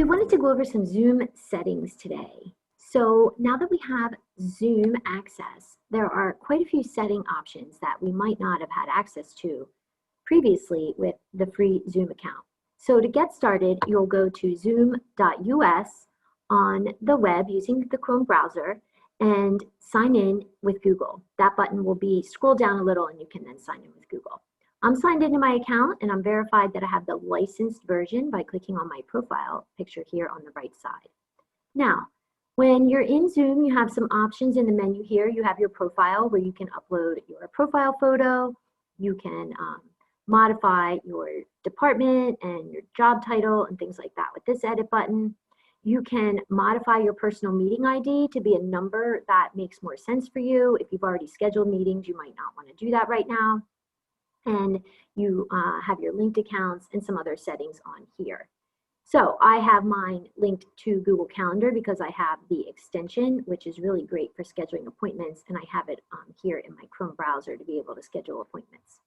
We wanted to go over some Zoom settings today. So now that we have Zoom access, there are quite a few setting options that we might not have had access to previously with the free Zoom account. So to get started, you'll go to zoom.us on the web using the Chrome browser and sign in with Google. That button will be scroll down a little and you can then sign in with Google. I'm signed into my account and I'm verified that I have the licensed version by clicking on my profile picture here on the right side. Now, when you're in Zoom, you have some options in the menu here. You have your profile where you can upload your profile photo. You can modify your department and your job title and things like that with this edit button. You can modify your personal meeting ID to be a number that makes more sense for you. If you've already scheduled meetings, you might not want to do that right now. And you have your linked accounts and some other settings on here. So I have mine linked to Google Calendar because I have the extension, which is really great for scheduling appointments, and I have it here in my Chrome browser to be able to schedule appointments.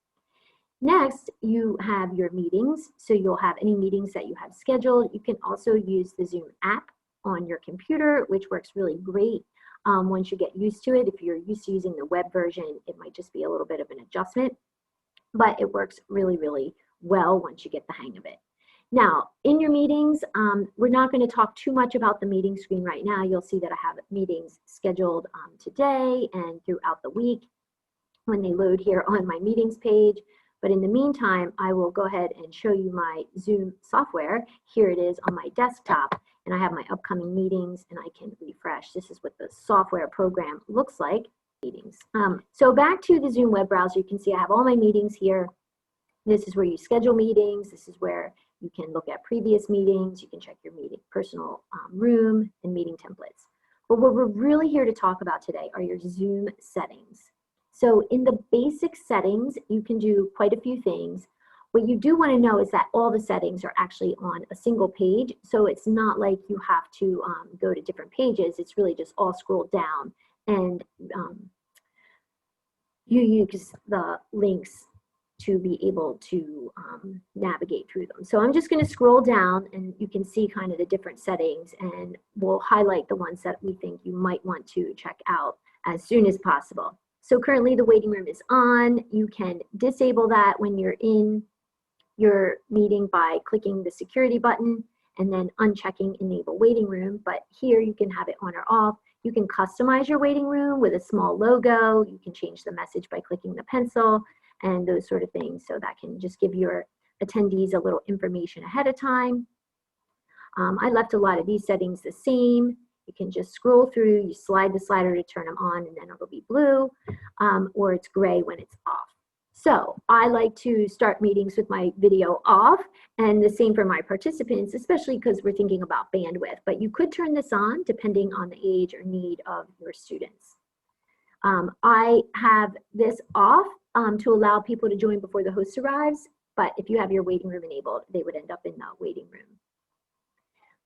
Next, you have your meetings. So you'll have any meetings that you have scheduled. You can also use the Zoom app on your computer, which works really great once you get used to it. If you're used to using the web version, it might just be a little bit of an adjustment, but it works really, really well once you get the hang of it. Now, in your meetings, we're not going to talk too much about the meeting screen right now. You'll see that I have meetings scheduled today and throughout the week when they load here on my meetings page. But in the meantime, I will go ahead and show you my Zoom software. Here it is on my desktop, and I have my upcoming meetings, and I can refresh. This is what the software program looks like. Meetings. So back to the Zoom web browser, you can see I have all my meetings here. This is where you schedule meetings. This is where you can look at previous meetings. You can check your meeting personal room and meeting templates. But what we're really here to talk about today are your Zoom settings. So in the basic settings, you can do quite a few things. What you do want to know is that all the settings are actually on a single page. So it's not like you have to go to different pages. It's really just all scrolled down, and you use the links to be able to navigate through them. So I'm just going to scroll down and you can see kind of the different settings, and we'll highlight the ones that we think you might want to check out as soon as possible. So currently the waiting room is on. You can disable that when you're in your meeting by clicking the security button and then unchecking enable waiting room. But here you can have it on or off. You can customize your waiting room with a small logo. You can change the message by clicking the pencil and those sort of things. So that can just give your attendees a little information ahead of time. I left a lot of these settings the same. You can just scroll through, you slide the slider to turn them on, and then it'll be blue, or it's gray when it's off. So I like to start meetings with my video off, and the same for my participants, especially because we're thinking about bandwidth. But you could turn this on depending on the age or need of your students. I have this off to allow people to join before the host arrives, but if you have your waiting room enabled, they would end up in the waiting room.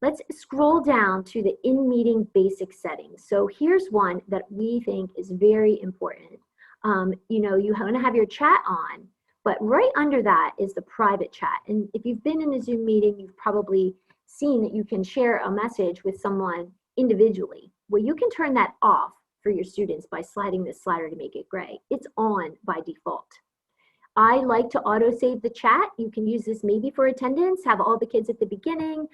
Let's scroll down to the in-meeting basic settings. So here's one that we think is very important. You know, you want to have your chat on, but right under that is the private chat. And if you've been in a Zoom meeting, you've probably seen that you can share a message with someone individually. Well, you can turn that off for your students by sliding this slider to make it gray. It's on by default. I like to auto-save the chat. You can use this maybe for attendance, have all the kids at the beginning,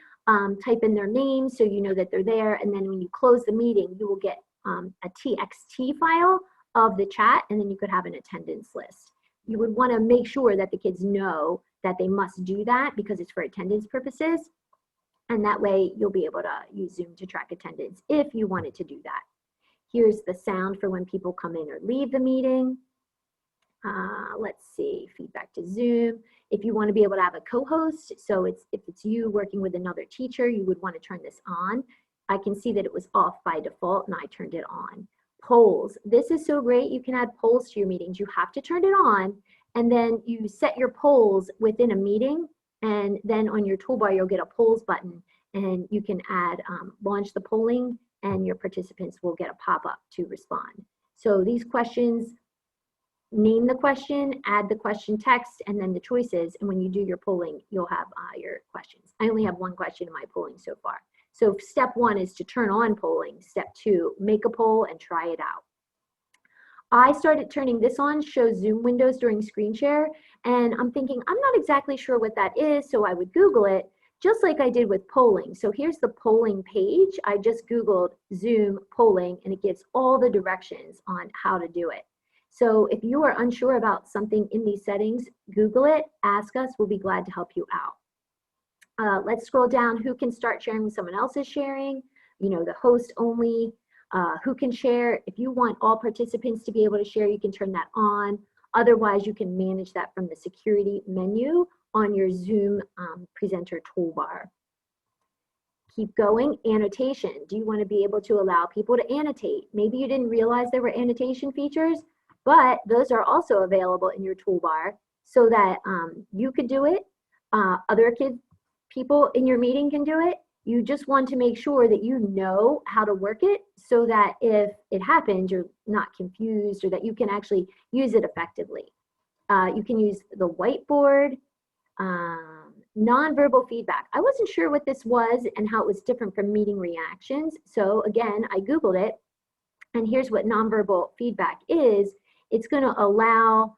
type in their names so you know that they're there, and then when you close the meeting, you will get a TXT file of the chat, and then you could have an attendance list. You would want to make sure that the kids know that they must do that because it's for attendance purposes, and that way you'll be able to use Zoom to track attendance if you wanted to do that. Here's the sound for when people come in or leave the meeting. Let's see, feedback to Zoom. If you want to be able to have a co-host, so if it's you working with another teacher, you would want to turn this on. I can see that it was off by default and I turned it on. Polls, this is so great. You can add polls to your meetings. You have to turn it on, and then you set your polls within a meeting, and then on your toolbar you'll get a polls button, and you can add launch the polling, and your participants will get a pop-up to respond. So these questions name the question, add the question text, and then the choices. And when you do your polling, you'll have your questions. I only have one question in my polling so far. So step 1 is to turn on polling. Step 2, make a poll and try it out. I started turning this on, show Zoom windows during screen share, and I'm thinking, I'm not exactly sure what that is, so I would Google it, just like I did with polling. So here's the polling page. I just Googled Zoom polling, and it gives all the directions on how to do it. So if you are unsure about something in these settings, Google it, ask us, we'll be glad to help you out. Let's scroll down. Who can start sharing when someone else is sharing? You know, the host only. Who can share? If you want all participants to be able to share, you can turn that on. Otherwise, you can manage that from the security menu on your Zoom presenter toolbar. Keep going. Annotation. Do you want to be able to allow people to annotate? Maybe you didn't realize there were annotation features, but those are also available in your toolbar so that you could do it. Other people in your meeting can do it. You just want to make sure that you know how to work it so that if it happens, you're not confused, or that you can actually use it effectively. You can use the whiteboard, nonverbal feedback. I wasn't sure what this was and how it was different from meeting reactions. So again, I Googled it, and here's what nonverbal feedback is. It's going to allow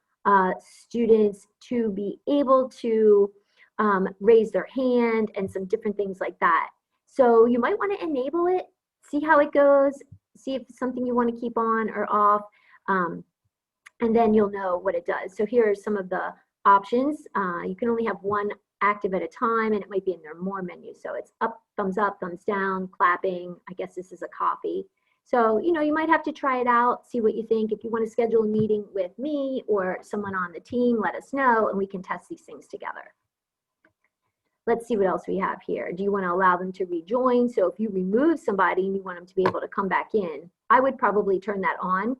students to be able to raise their hand and some different things like that. So you might want to enable it, see how it goes, see if it's something you want to keep on or off, and then you'll know what it does. So here are some of the options. You can only have one active at a time, and it might be in their more menu. So it's up, thumbs down, clapping. I guess this is a coffee. So, you know, you might have to try it out, see what you think. If you want to schedule a meeting with me or someone on the team, let us know, and we can test these things together. Let's see what else we have here. Do you want to allow them to rejoin? So if you remove somebody and you want them to be able to come back in, I would probably turn that on.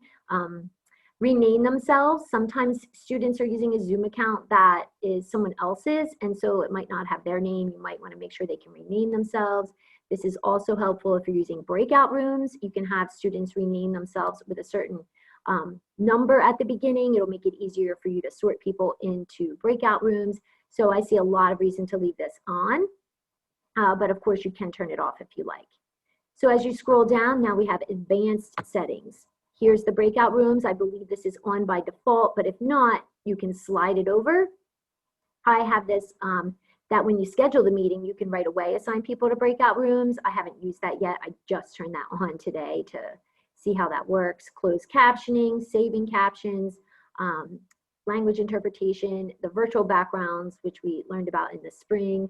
Rename themselves. Sometimes students are using a Zoom account that is someone else's, and so it might not have their name. You might want to make sure they can rename themselves. This is also helpful if you're using breakout rooms. You can have students rename themselves with a certain number at the beginning. It'll make it easier for you to sort people into breakout rooms. So I see a lot of reason to leave this on, but of course you can turn it off if you like. So as you scroll down, now we have advanced settings. Here's the breakout rooms. I believe this is on by default, but if not, you can slide it over. I have this, that when you schedule the meeting, you can right away assign people to breakout rooms. I haven't used that yet. I just turned that on today to see how that works. Closed captioning, saving captions, language interpretation, the virtual backgrounds, which we learned about in the spring,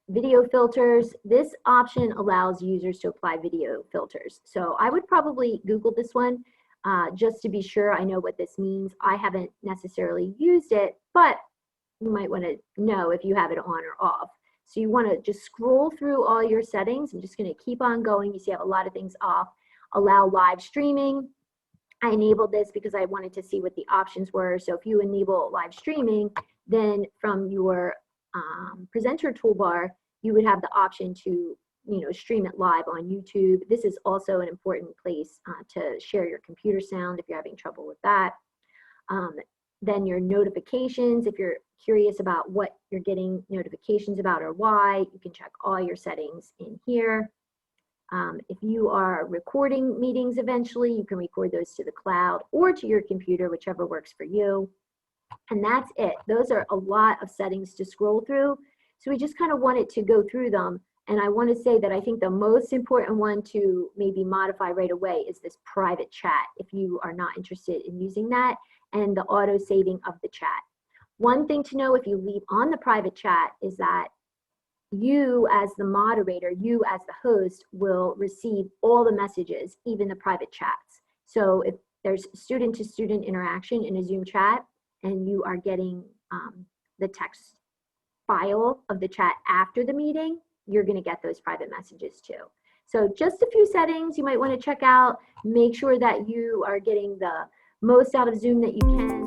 video filters. This option allows users to apply video filters. So I would probably Google this one just to be sure I know what this means. I haven't necessarily used it, but you might want to know if you have it on or off. So you want to just scroll through all your settings. I'm just going to keep on going. You see I have a lot of things off. Allow live streaming. I enabled this because I wanted to see what the options were. So if you enable live streaming, then from your presenter toolbar, you would have the option to, stream it live on YouTube. This is also an important place to share your computer sound if you're having trouble with that. Then your notifications, if you're curious about what you're getting notifications about or why, you can check all your settings in here. If you are recording meetings eventually, you can record those to the cloud or to your computer, whichever works for you. And that's it. Those are a lot of settings to scroll through. So we just kind of wanted to go through them. And I want to say that I think the most important one to maybe modify right away is this private chat, if you are not interested in using that, and the auto saving of the chat. One thing to know if you leave on the private chat is that you as the moderator, you as the host will receive all the messages, even the private chats. So if there's student-to-student interaction in a Zoom chat and you are getting the text file of the chat after the meeting, you're going to get those private messages too. So just a few settings you might want to check out. Make sure that you are getting the most out of Zoom that you can.